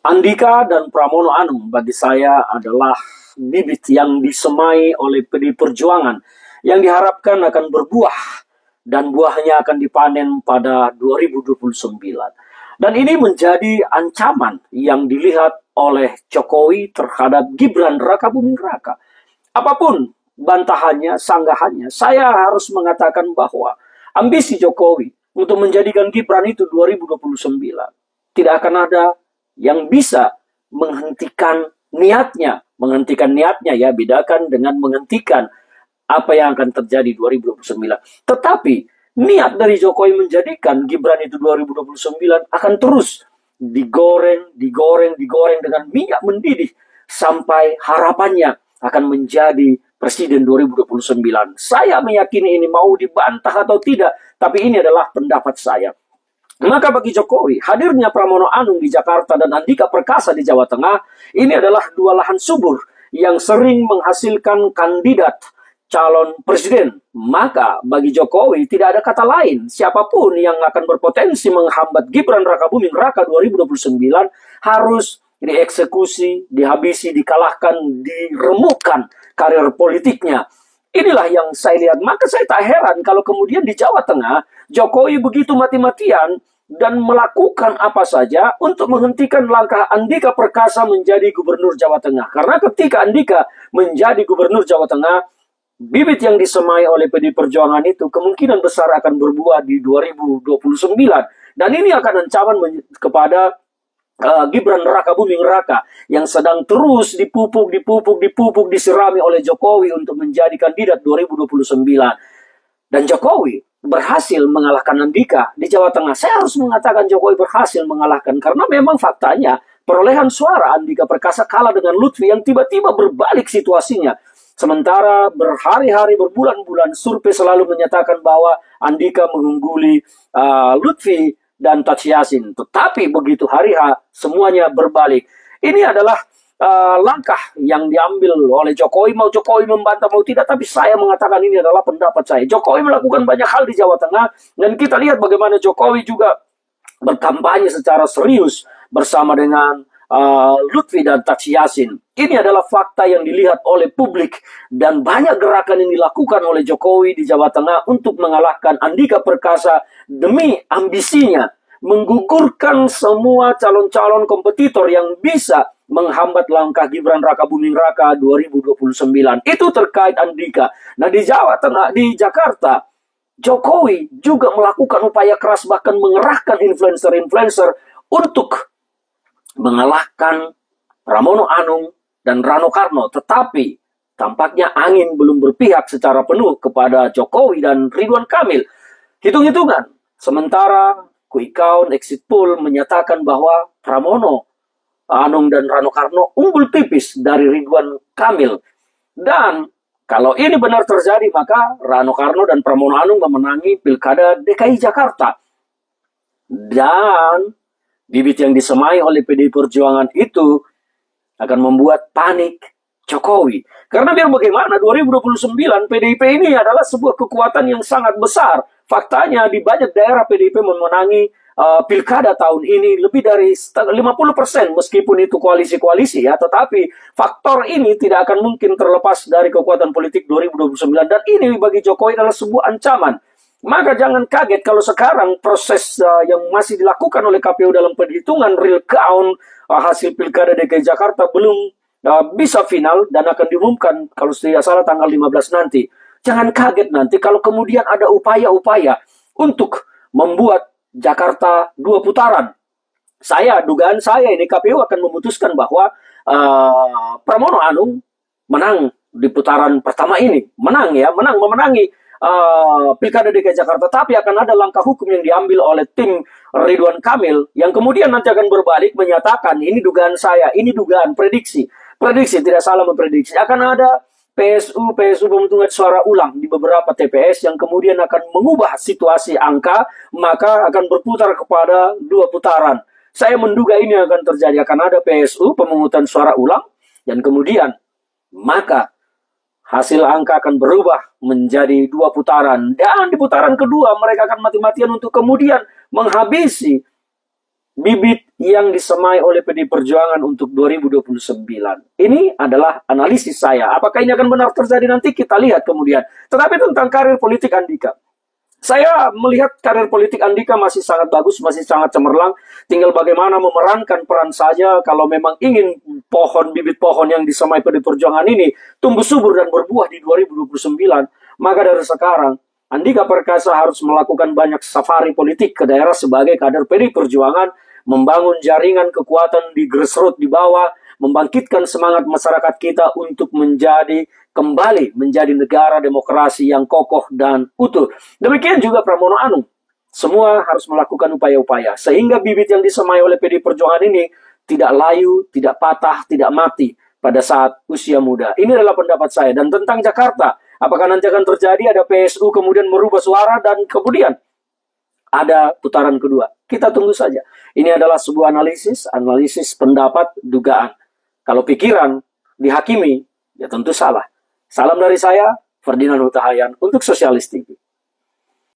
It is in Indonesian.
Andika dan Pramono Anung bagi saya adalah bibit yang disemai oleh PD Perjuangan yang diharapkan akan berbuah dan buahnya akan dipanen pada 2029. Dan ini menjadi ancaman yang dilihat oleh Jokowi terhadap Gibran Rakabuming Raka. Apapun bantahannya, sanggahannya, saya harus mengatakan bahwa ambisi Jokowi untuk menjadikan Gibran itu 2029 tidak akan ada yang bisa menghentikan niatnya ya, bedakan dengan menghentikan apa yang akan terjadi 2029. Tetapi niat dari Jokowi menjadikan Gibran itu 2029 akan terus digoreng dengan minyak mendidih sampai harapannya akan menjadi Presiden 2029. Saya meyakini ini mau dibantah atau tidak, tapi ini adalah pendapat saya. Maka bagi Jokowi, hadirnya Pramono Anung di Jakarta dan Andika Perkasa di Jawa Tengah, ini adalah dua lahan subur yang sering menghasilkan kandidat calon presiden. Maka bagi Jokowi tidak ada kata lain, siapapun yang akan berpotensi menghambat Gibran Rakabuming Raka 2029 harus dieksekusi, dihabisi, dikalahkan, diremukkan karir politiknya. Inilah yang saya lihat. Maka saya tak heran kalau kemudian di Jawa Tengah, Jokowi begitu mati-matian dan melakukan apa saja untuk menghentikan langkah Andika Perkasa menjadi gubernur Jawa Tengah. Karena ketika Andika menjadi gubernur Jawa Tengah, bibit yang disemai oleh PD Perjuangan itu kemungkinan besar akan berbuah di 2029. Dan ini akan ancaman kepada Gibran Rakabuming Raka yang sedang terus dipupuk, disirami oleh Jokowi untuk menjadi kandidat 2029. Dan Jokowi berhasil mengalahkan Andika di Jawa Tengah. Saya harus mengatakan Jokowi berhasil mengalahkan karena memang faktanya perolehan suara Andika Perkasa kalah dengan Lutfi yang tiba-tiba berbalik situasinya. Sementara berhari-hari, berbulan-bulan survei selalu menyatakan bahwa Andika mengungguli Lutfi dan Taci Yasin. Tetapi begitu hari H, semuanya berbalik. Ini adalah langkah yang diambil oleh Jokowi. Mau Jokowi membantah, mau tidak. Tapi saya mengatakan ini adalah pendapat saya. Jokowi melakukan banyak hal di Jawa Tengah. Dan kita lihat bagaimana Jokowi juga berkampanye secara serius bersama dengan Lutfi dan Taci Yasin. Ini adalah fakta yang dilihat oleh publik dan banyak gerakan yang dilakukan oleh Jokowi di Jawa Tengah untuk mengalahkan Andika Perkasa demi ambisinya menggugurkan semua calon-calon kompetitor yang bisa menghambat langkah Gibran Rakabuming Raka 2029. Itu terkait Andika. Nah di Jawa Tengah, di Jakarta, Jokowi juga melakukan upaya keras bahkan mengerahkan influencer-influencer untuk mengalahkan Pramono Anung dan Rano Karno. Tetapi tampaknya angin belum berpihak secara penuh kepada Jokowi dan Ridwan Kamil. Hitung-hitungan. Sementara quick count, exit poll menyatakan bahwa Pramono Anung dan Rano Karno unggul tipis dari Ridwan Kamil. Dan kalau ini benar terjadi, maka Rano Karno dan Pramono Anung memenangi Pilkada DKI Jakarta. Dan bibit yang disemai oleh PDI Perjuangan itu akan membuat panik Jokowi. Karena biar bagaimana 2029 PDIP ini adalah sebuah kekuatan yang sangat besar. Faktanya di banyak daerah PDIP memenangi pilkada tahun ini lebih dari 50% meskipun itu koalisi-koalisi ya. Tetapi faktor ini tidak akan mungkin terlepas dari kekuatan politik 2029. Dan ini bagi Jokowi adalah sebuah ancaman. Maka jangan kaget kalau sekarang proses yang masih dilakukan oleh KPU dalam perhitungan real count hasil Pilkada DKI Jakarta belum bisa final dan akan diumumkan kalau tidak salah tanggal 15 nanti. Jangan kaget nanti kalau kemudian ada upaya-upaya untuk membuat Jakarta 2 putaran. Dugaan saya ini KPU akan memutuskan bahwa Pramono Anung menang di putaran pertama ini. Memenangi Pilkada DKI Jakarta, tapi akan ada langkah hukum yang diambil oleh tim Ridwan Kamil yang kemudian nanti akan berbalik menyatakan ini dugaan saya, ini dugaan prediksi tidak salah memprediksi akan ada PSU pemungutan suara ulang di beberapa TPS yang kemudian akan mengubah situasi angka, maka akan berputar kepada 2 putaran. Saya menduga ini akan terjadi, akan ada PSU pemungutan suara ulang dan kemudian maka hasil angka akan berubah menjadi 2 putaran. Dan di putaran kedua mereka akan mati-matian untuk kemudian menghabisi bibit yang disemai oleh PD Perjuangan untuk 2029. Ini adalah analisis saya. Apakah ini akan benar terjadi nanti kita lihat kemudian. Tetapi tentang karir politik Andika, saya melihat karir politik Andika masih sangat bagus, masih sangat cemerlang. Tinggal bagaimana memerankan peran saja kalau memang ingin bibit pohon yang disemai PD Perjuangan ini tumbuh subur dan berbuah di 2029. Maka dari sekarang, Andika Perkasa harus melakukan banyak safari politik ke daerah sebagai kader PD Perjuangan, membangun jaringan kekuatan di grassroots di bawah, membangkitkan semangat masyarakat kita untuk kembali menjadi negara demokrasi yang kokoh dan utuh. Demikian juga Pramono Anung. Semua harus melakukan upaya-upaya sehingga bibit yang disemai oleh PD Perjuangan ini tidak layu, tidak patah, tidak mati pada saat usia muda. Ini adalah pendapat saya. Dan tentang Jakarta, apakah nanti akan terjadi ada PSU kemudian merubah suara dan kemudian ada putaran kedua? Kita tunggu saja. Ini adalah sebuah analisis pendapat, dugaan. Kalau pikiran dihakimi, ya tentu salah. Salam dari saya, Ferdinand Hutahayan untuk Sosialis TV.